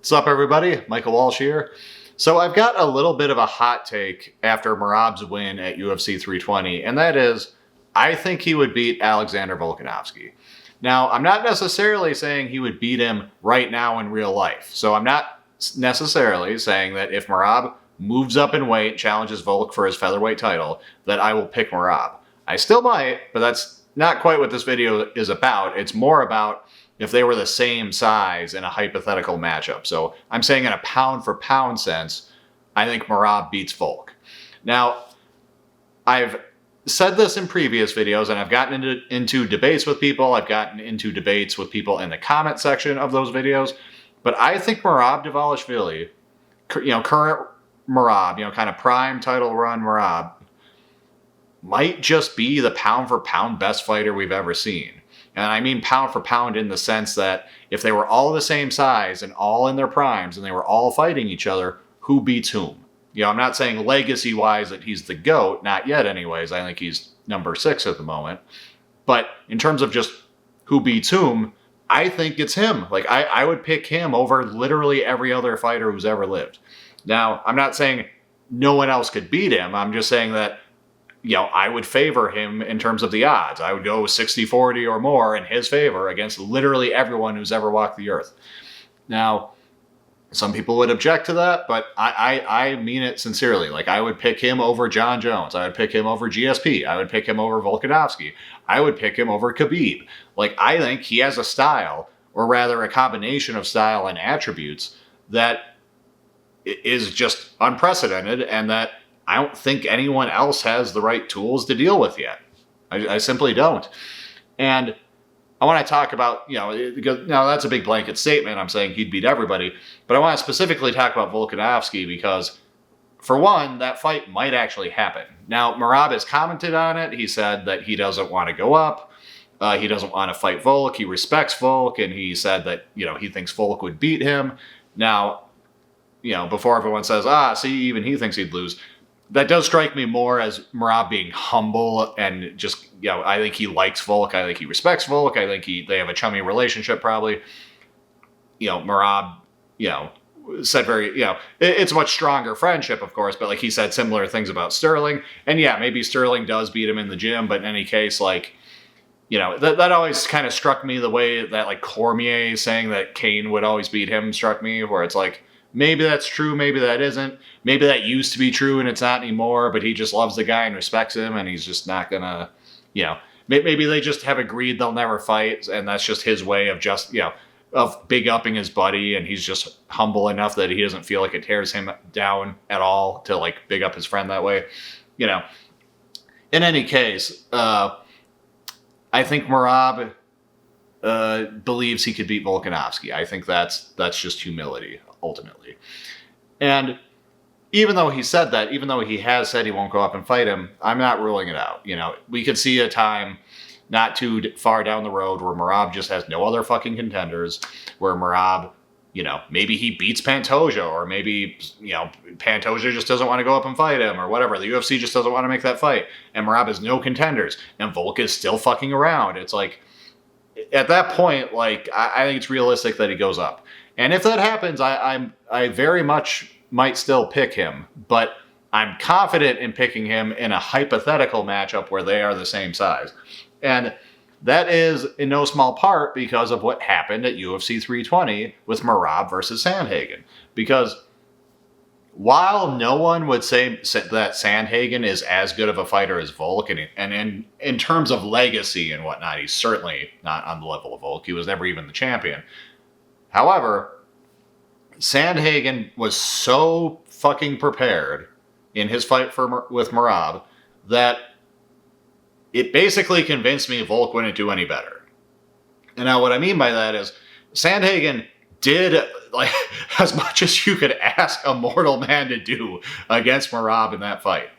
What's up, everybody? Michael Walsh here. So I've got a little bit of a hot take after Merab's win at UFC 320, and that is, I think he would beat Alexander Volkanovski. Now, I'm not necessarily saying he would beat him right now in real life. So I'm not necessarily saying that if Merab moves up in weight, challenges Volk for his featherweight title, that I will pick Merab. I still might, but that's not quite what this video is about. It's more about if they were the same size in a hypothetical matchup. So I'm saying in a pound for pound sense, I think Merab beats Volk. Now, I've said this in previous videos, and I've gotten into debates with people. I've gotten into debates with people in the comment section of those videos. But I think Merab Dvalishvili, current Merab, kind of prime title run Merab, might just be the pound for pound best fighter we've ever seen. And I mean pound for pound in the sense that if they were all the same size and all in their primes and they were all fighting each other, who beats whom? I'm not saying legacy-wise that he's the GOAT, not yet anyways. I think he's number 6 at the moment. But in terms of just who beats whom, I think it's him. I would pick him over literally every other fighter who's ever lived. Now, I'm not saying no one else could beat him. I'm just saying that I would favor him in terms of the odds. I would go 60-40 or more in his favor against literally everyone who's ever walked the earth. Now, some people would object to that, but I mean it sincerely. I would pick him over John Jones. I would pick him over GSP. I would pick him over Volkanovski. I would pick him over Khabib. I think he has a style, or rather a combination of style and attributes that is just unprecedented, and that I don't think anyone else has the right tools to deal with yet. I simply don't. And I want to talk about, because now that's a big blanket statement. I'm saying he'd beat everybody. But I want to specifically talk about Volkanovski because, for one, that fight might actually happen. Now, Merab has commented on it. He said that he doesn't want to go up. He doesn't want to fight Volk. He respects Volk. And he said that, he thinks Volk would beat him. Now, before everyone says, see, even he thinks he'd lose. That does strike me more as Merab being humble and just, I think he likes Volk. I think he respects Volk. I think they have a chummy relationship probably. Merab, said very, it's a much stronger friendship, of course, but he said similar things about Sterling. And yeah, maybe Sterling does beat him in the gym, but in any case, that always kind of struck me the way that Cormier saying that Kane would always beat him struck me, where it's maybe that's true, maybe that isn't. Maybe that used to be true and it's not anymore, but he just loves the guy and respects him, and he's just not gonna, maybe they just have agreed they'll never fight, and that's just his way of just, of big-upping his buddy, and he's just humble enough that he doesn't feel like it tears him down at all to, big up his friend that way. In any case, I think Merab believes he could beat Volkanovski. I think that's just humility, ultimately. And even though he said that, even though he has said he won't go up and fight him, I'm not ruling it out. We could see a time not too far down the road where Merab just has no other fucking contenders, where Merab, maybe he beats Pantoja, or maybe, Pantoja just doesn't want to go up and fight him, or whatever. The UFC just doesn't want to make that fight, and Merab has no contenders, and Volk is still fucking around. It's at that point, I think it's realistic that he goes up. And if that happens, I very much might still pick him, but I'm confident in picking him in a hypothetical matchup where they are the same size. And that is in no small part because of what happened at UFC 320 with Merab versus Sandhagen. Because while no one would say that Sandhagen is as good of a fighter as Volk, and in terms of legacy and whatnot, he's certainly not on the level of Volk. He was never even the champion. However, Sandhagen was so fucking prepared in his fight with Merab that it basically convinced me Volk wouldn't do any better. And now what I mean by that is Sandhagen did as much as you could ask a mortal man to do against Merab in that fight.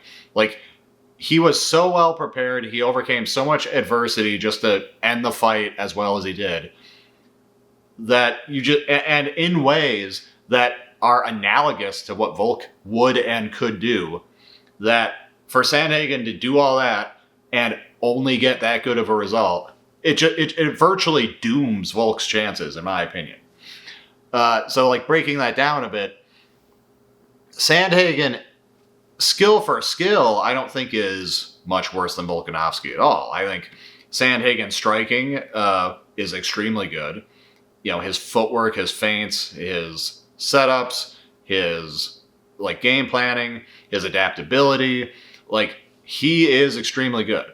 He was so well prepared. He overcame so much adversity just to end the fight as well as he did. That and in ways that are analogous to what Volk would and could do, that for Sandhagen to do all that and only get that good of a result, it virtually dooms Volk's chances, in my opinion. So like breaking that down a bit, Sandhagen, skill for skill, I don't think is much worse than Volkanovski at all. I think Sandhagen's striking is extremely good. His footwork, his feints, his setups, his like game planning, his adaptability, like he is extremely good.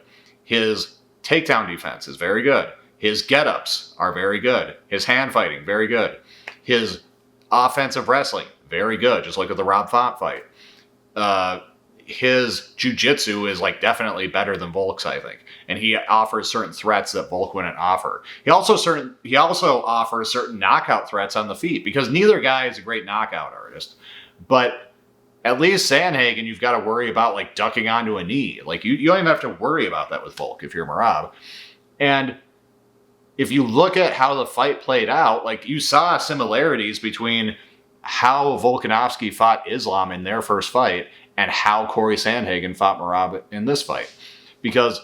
His takedown defense is very good. His get-ups are very good. His hand fighting, very good. His offensive wrestling, very good. Just look at the Rob Font fight. His jiu-jitsu is like definitely better than Volk's, I think. And he offers certain threats that Volk wouldn't offer. He also offers certain knockout threats on the feet, because neither guy is a great knockout artist. But at least Sandhagen, you've got to worry about like ducking onto a knee. Like you don't even have to worry about that with Volk if you're Merab. And if you look at how the fight played out, like you saw similarities between how Volkanovski fought Islam in their first fight and how Corey Sandhagen fought Merab in this fight. Because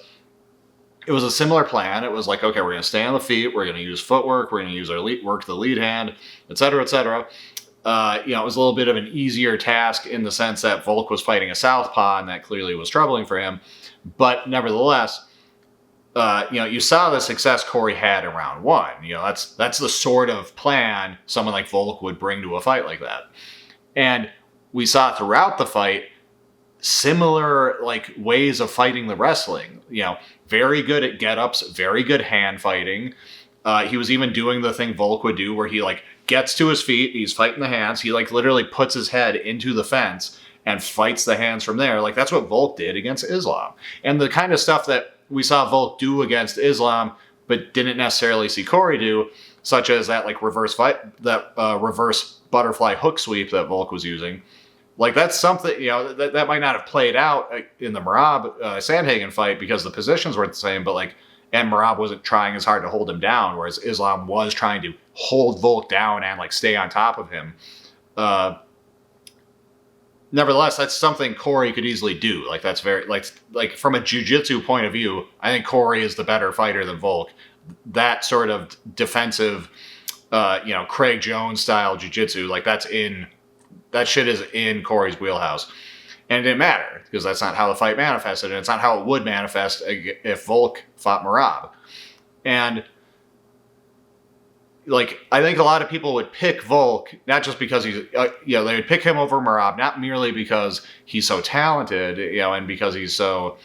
it was a similar plan. It was like, okay, we're going to stay on the feet. We're going to use footwork. We're going to use our work the lead hand, et cetera, et cetera. It was a little bit of an easier task in the sense that Volk was fighting a southpaw, and that clearly was troubling for him. But nevertheless, you saw the success Corey had in round one. That's the sort of plan someone like Volk would bring to a fight like that. And we saw throughout the fight similar like ways of fighting the wrestling. Very good at get-ups, very good hand fighting. He was even doing the thing Volk would do where he like gets to his feet, he's fighting the hands, he like literally puts his head into the fence and fights the hands from there. Like that's what Volk did against Islam. And the kind of stuff that we saw Volk do against Islam but didn't necessarily see Corey do, such as that like reverse butterfly hook sweep that Volk was using. Like that's something, that might not have played out in the Merab Sandhagen fight because the positions weren't the same, but like, and Merab wasn't trying as hard to hold him down, whereas Islam was trying to hold Volk down and like stay on top of him. Nevertheless, that's something Corey could easily do. Like that's very like from a jiu-jitsu point of view, I think Corey is the better fighter than Volk. That sort of defensive, Craig Jones style jiu-jitsu, like that shit is in Corey's wheelhouse. And it didn't matter because that's not how the fight manifested, and it's not how it would manifest if Volk fought Merab. And like, I think a lot of people would pick Volk, not just because he's, they would pick him over Merab, not merely because he's so talented, and because he's so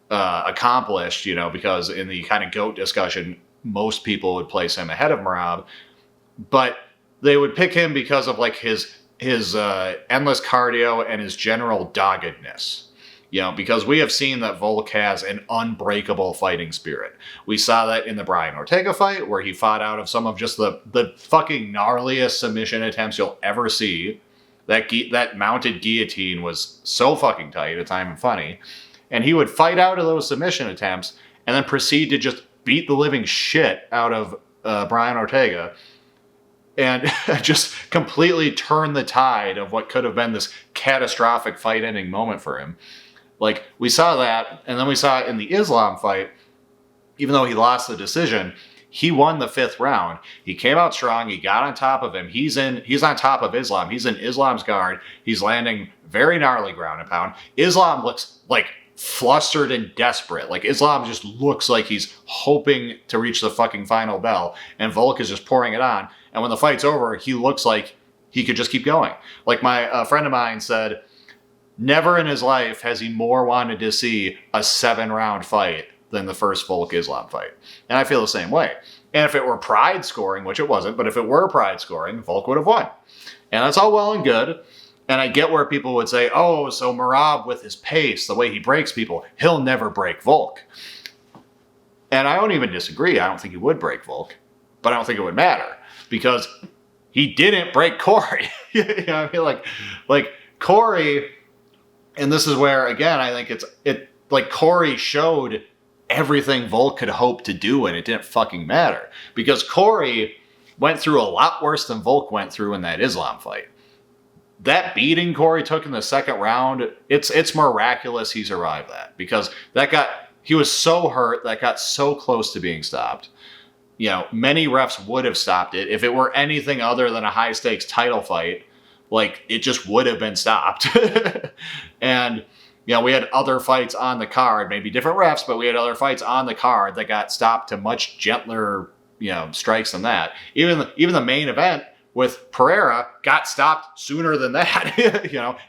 accomplished, because in the kind of GOAT discussion, most people would place him ahead of Merab, but they would pick him because of like his endless cardio and his general doggedness. Because we have seen that Volk has an unbreakable fighting spirit. We saw that in the Brian Ortega fight, where he fought out of some of just the fucking gnarliest submission attempts you'll ever see. That mounted guillotine was so fucking tight, it's not even funny. And he would fight out of those submission attempts and then proceed to just beat the living shit out of Brian Ortega and just completely turn the tide of what could have been this catastrophic fight-ending moment for him. Like, we saw that, and then we saw it in the Islam fight. Even though he lost the decision, he won the 5th round. He came out strong. He got on top of him. He's on top of Islam. He's in Islam's guard. He's landing very gnarly ground and pound. Islam looks like flustered and desperate. Like, Islam just looks like he's hoping to reach the fucking final bell, and Volk is just pouring it on. And when the fight's over, he looks like he could just keep going. Like a friend of mine said, never in his life has he more wanted to see a 7-round fight than the first Volk-Islam fight. And I feel the same way. And if it were pride scoring, which it wasn't, but if it were pride scoring, Volk would have won. And that's all well and good. And I get where people would say, oh, so Merab with his pace, the way he breaks people, he'll never break Volk. And I don't even disagree. I don't think he would break Volk. But I don't think it would matter. Because he didn't break Corey. I mean, like Corey... And this is where, again, I think it like Corey showed everything Volk could hope to do, and it didn't fucking matter. Because Corey went through a lot worse than Volk went through in that Islam fight. That beating Corey took in the 2nd round, it's miraculous he survived that. Because he was so hurt, that got so close to being stopped. many refs would have stopped it. If it were anything other than a high stakes title fight, like, it just would have been stopped. And, we had other fights on the card, maybe different refs, but we had other fights on the card that got stopped to much gentler, strikes than that. Even the main event with Pereira got stopped sooner than that,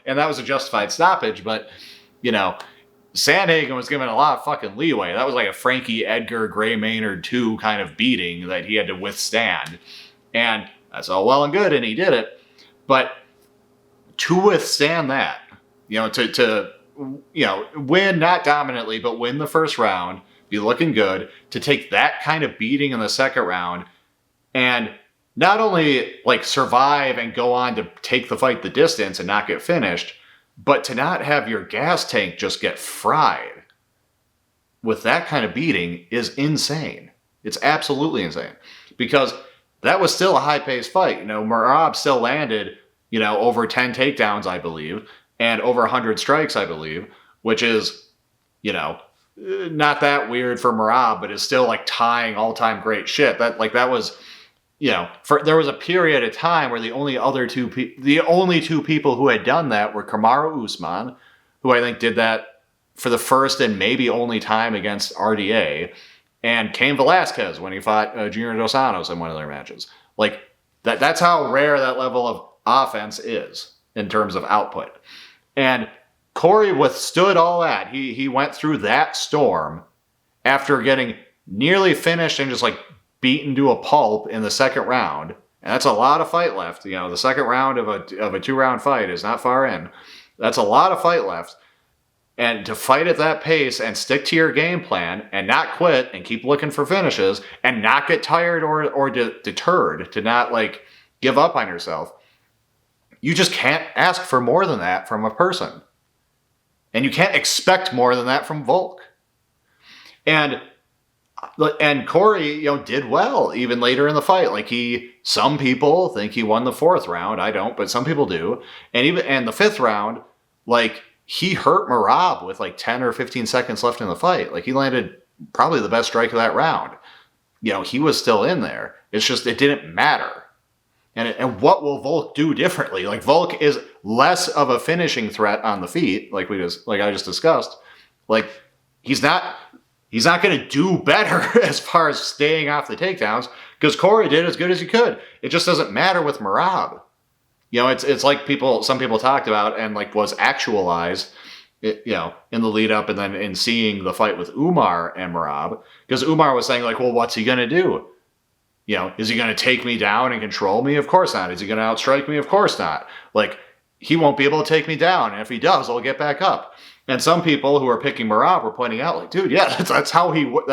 and that was a justified stoppage. But, Sandhagen was given a lot of fucking leeway. That was like a Frankie Edgar, Gray Maynard 2 kind of beating that he had to withstand. And that's all well and good, and he did it. But to withstand that, to win, not dominantly, but win the first round, be looking good, to take that kind of beating in the second round, and not only like survive and go on to take the fight the distance and not get finished, but to not have your gas tank just get fried with that kind of beating is insane. It's absolutely insane. Because that was still a high-paced fight. Merab still landed, over 10 takedowns, I believe, and over 100 strikes, I believe, which is, not that weird for Merab, but is still like tying all-time great shit. That was, there was a period of time where the only two people who had done that were Kamaru Usman, who I think did that for the first and maybe only time against RDA, and Cain Velasquez when he fought Junior Dos Santos in one of their matches. Like, that's how rare that level of offense is in terms of output. And Corey withstood all that. He went through that storm after getting nearly finished and just like beaten to a pulp in the second round. And that's a lot of fight left. The second round of a 2-round fight is not far in. That's a lot of fight left. And to fight at that pace and stick to your game plan and not quit and keep looking for finishes and not get tired or deterred, to not like give up on yourself, you just can't ask for more than that from a person. And you can't expect more than that from Volk. And Corey, did well even later in the fight. Like, some people think he won the fourth round. I don't, but some people do. And the fifth round, like, he hurt Merab with like 10 or 15 seconds left in the fight. Like, he landed probably the best strike of that round. He was still in there. It's just, it didn't matter. And what will Volk do differently? Like, Volk is less of a finishing threat on the feet, like I just discussed. Like, he's not going to do better as far as staying off the takedowns, because Corey did as good as he could. It just doesn't matter with Merab. It's like some people talked about and like was actualized, in the lead up and then in seeing the fight with Umar and Merab, because Umar was saying like, well, what's he going to do? Is he going to take me down and control me? Of course not. Is he going to outstrike me? Of course not. Like, he won't be able to take me down. And if he does, I'll get back up. And some people who are picking Merab were pointing out, like, dude, yeah, that's how it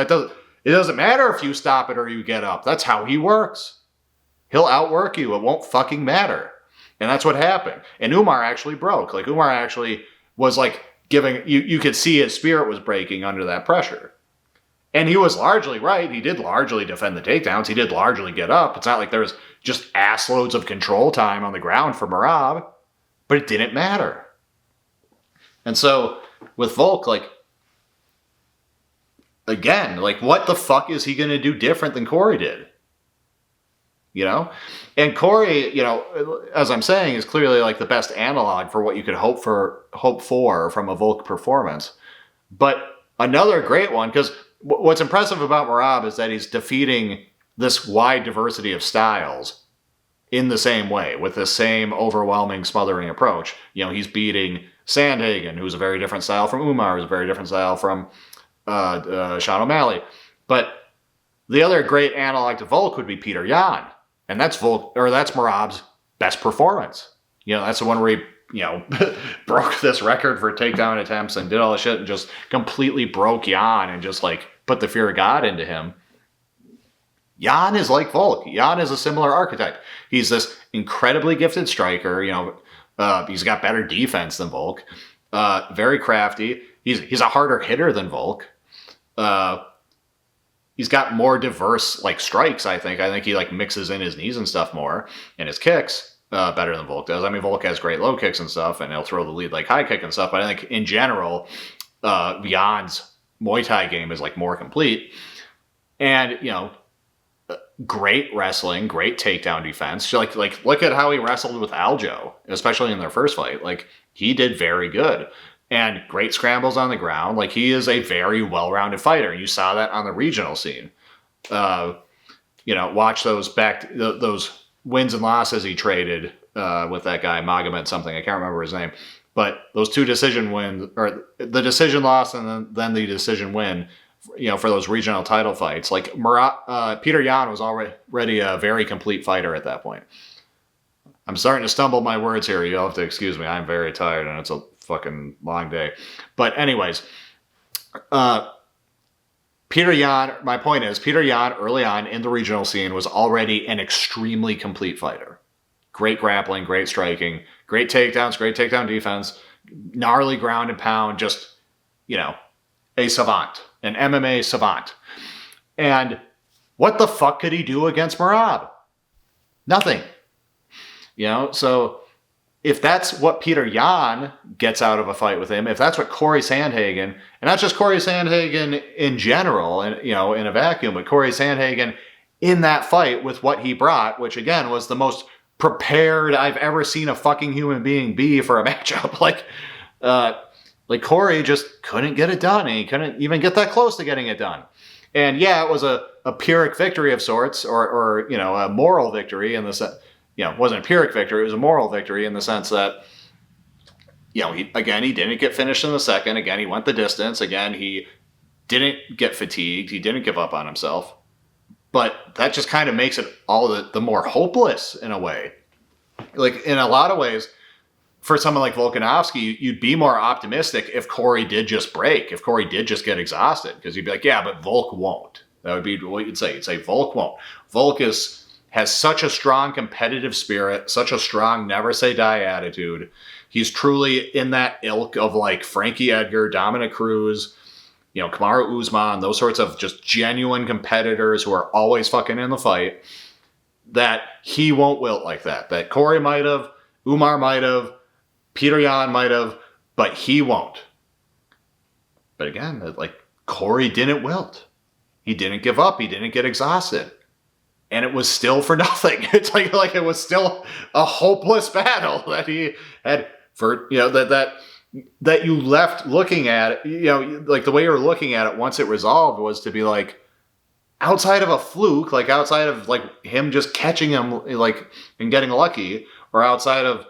doesn't matter if you stop it or you get up. That's how he works. He'll outwork you. It won't fucking matter. And that's what happened. And Umar actually broke. Like, Umar actually was like you could see his spirit was breaking under that pressure. And he was largely right. He did largely defend the takedowns. He did largely get up. It's not like there was just ass loads of control time on the ground for Merab, but it didn't matter. And so with Volk, like, again, like, what the fuck is he going to do different than Corey did? And Corey, as I'm saying, is clearly like the best analog for what you could hope for from a Volk performance. But another great one, because what's impressive about Merab is that he's defeating this wide diversity of styles in the same way, with the same overwhelming, smothering approach. He's beating Sandhagen, who's a very different style from Umar, who's a very different style from Sean O'Malley. But the other great analog to Volk would be Peter Yan, and that's Merab's best performance. That's the one where he broke this record for takedown attempts and did all the shit and just completely broke Jan and just like put the fear of God into him. Jan is like Volk. Jan is a similar archetype. He's this incredibly gifted striker. He's got better defense than Volk. Very crafty. He's a harder hitter than Volk. He's got more diverse like strikes, I think. I think he like mixes in his knees and stuff more, and his kicks better than Volk does. I mean, Volk has great low kicks and stuff, and he'll throw the lead like high kick and stuff, but I think in general, Jan's Muay Thai game is like more complete. And, great wrestling, great takedown defense. Like look at how he wrestled with Aljo, especially in their first fight. Like, he did very good. And great scrambles on the ground. Like, he is a very well-rounded fighter. You saw that on the regional scene. Watch those wins and losses he traded with that guy, Magomed something. I can't remember his name. But those 2 decision wins, or the decision loss and then the decision win, for those regional title fights. Like, Peter Yan was already a very complete fighter at that point. I'm starting to stumble my words here. You'll have to excuse me. I'm very tired and it's a fucking long day. But anyways, Peter Yan, my point is, Peter Yan early on in the regional scene was already an extremely complete fighter. Great grappling, great striking, great takedowns, great takedown defense, gnarly ground and pound, just, a savant, an MMA savant. And what the fuck could he do against Merab? Nothing. So if that's what Peter Yan gets out of a fight with him, if that's what Corey Sandhagen, and not just Corey Sandhagen in general, and in a vacuum, but Corey Sandhagen in that fight with what he brought, which again was the most prepared I've ever seen a fucking human being be for a matchup. Like Corey just couldn't get it done, and he couldn't even get that close to getting it done. And yeah, it was a Pyrrhic victory of sorts, or a moral victory in the sense. It wasn't a Pyrrhic victory, it was a moral victory in the sense that, he didn't get finished in the second. Again, he went the distance. Again, he didn't get fatigued. He didn't give up on himself. But that just kind of makes it all the more hopeless in a way. Like, in a lot of ways, for someone like Volkanovski, you'd be more optimistic if Corey did just break, if Corey did just get exhausted. Because you'd be like, yeah, but Volk won't. That would be what you'd say. You'd say Volk won't. Volk has such a strong competitive spirit, such a strong never say die attitude. He's truly in that ilk of like Frankie Edgar, Dominic Cruz, Kamaru Usman, those sorts of just genuine competitors who are always fucking in the fight, that he won't wilt like that. That Corey might have, Umar might have, Peter Yan might have, but he won't. But again, like, Corey didn't wilt. He didn't give up. He didn't get exhausted. And it was still for nothing. It's like it was still a hopeless battle that he had for, that you left looking at it, like the way you were looking at it once it resolved was to be like, outside of a fluke, like outside of like him just catching him like and getting lucky, or outside of,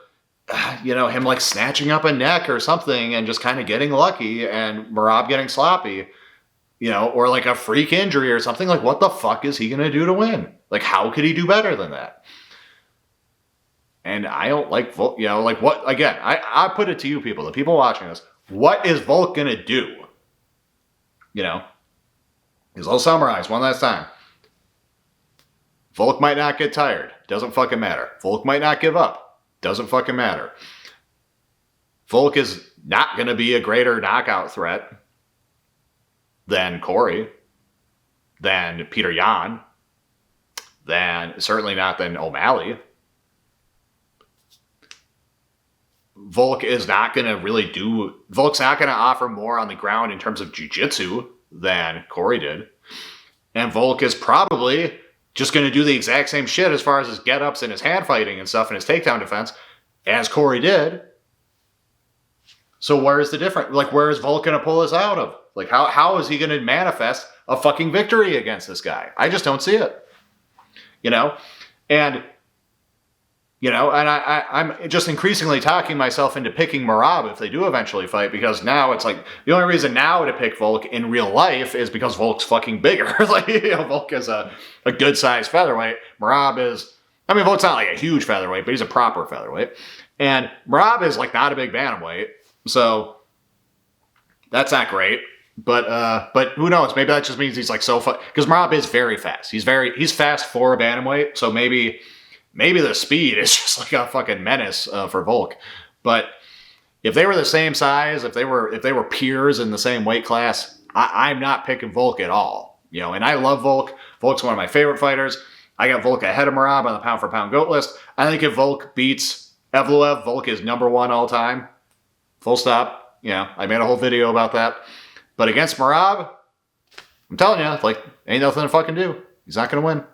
him like snatching up a neck or something and just kind of getting lucky and Merab getting sloppy, or like a freak injury or something, like what the fuck is he going to do to win? Like, how could he do better than that? And I don't like Volk, like what, again, I put it to you people, the people watching this, what is Volk going to do? Because I'll summarize one last time. Volk might not get tired. Doesn't fucking matter. Volk might not give up. Doesn't fucking matter. Volk is not going to be a greater knockout threat than Corey, than Peter Yan, certainly not than O'Malley. Volk's not going to offer more on the ground in terms of jiu-jitsu than Corey did. And Volk is probably just going to do the exact same shit as far as his get-ups and his hand fighting and stuff and his takedown defense as Corey did. So where's the difference? Like, where is Volk going to pull us out of? Like, how is he going to manifest a fucking victory against this guy? I just don't see it. And I'm just increasingly talking myself into picking Merab if they do eventually fight, because now it's like the only reason now to pick Volk in real life is because Volk's fucking bigger. Volk is a good sized featherweight. Merab is, Volk's not like a huge featherweight, but he's a proper featherweight. And Merab is like not a big bantamweight, so that's not great. But who knows? Maybe that just means he's like so because Merab is very fast. He's fast for a bantamweight, so maybe the speed is just like a fucking menace for Volk. But if they were the same size, if they were peers in the same weight class, I'm not picking Volk at all. And I love Volk. Volk's one of my favorite fighters. I got Volk ahead of Merab on the pound for pound GOAT list. I think if Volk beats Evloev, Volk is number one all time. Full stop. I made a whole video about that. But against Merab, I'm telling you, like, ain't nothing to fucking do. He's not going to win.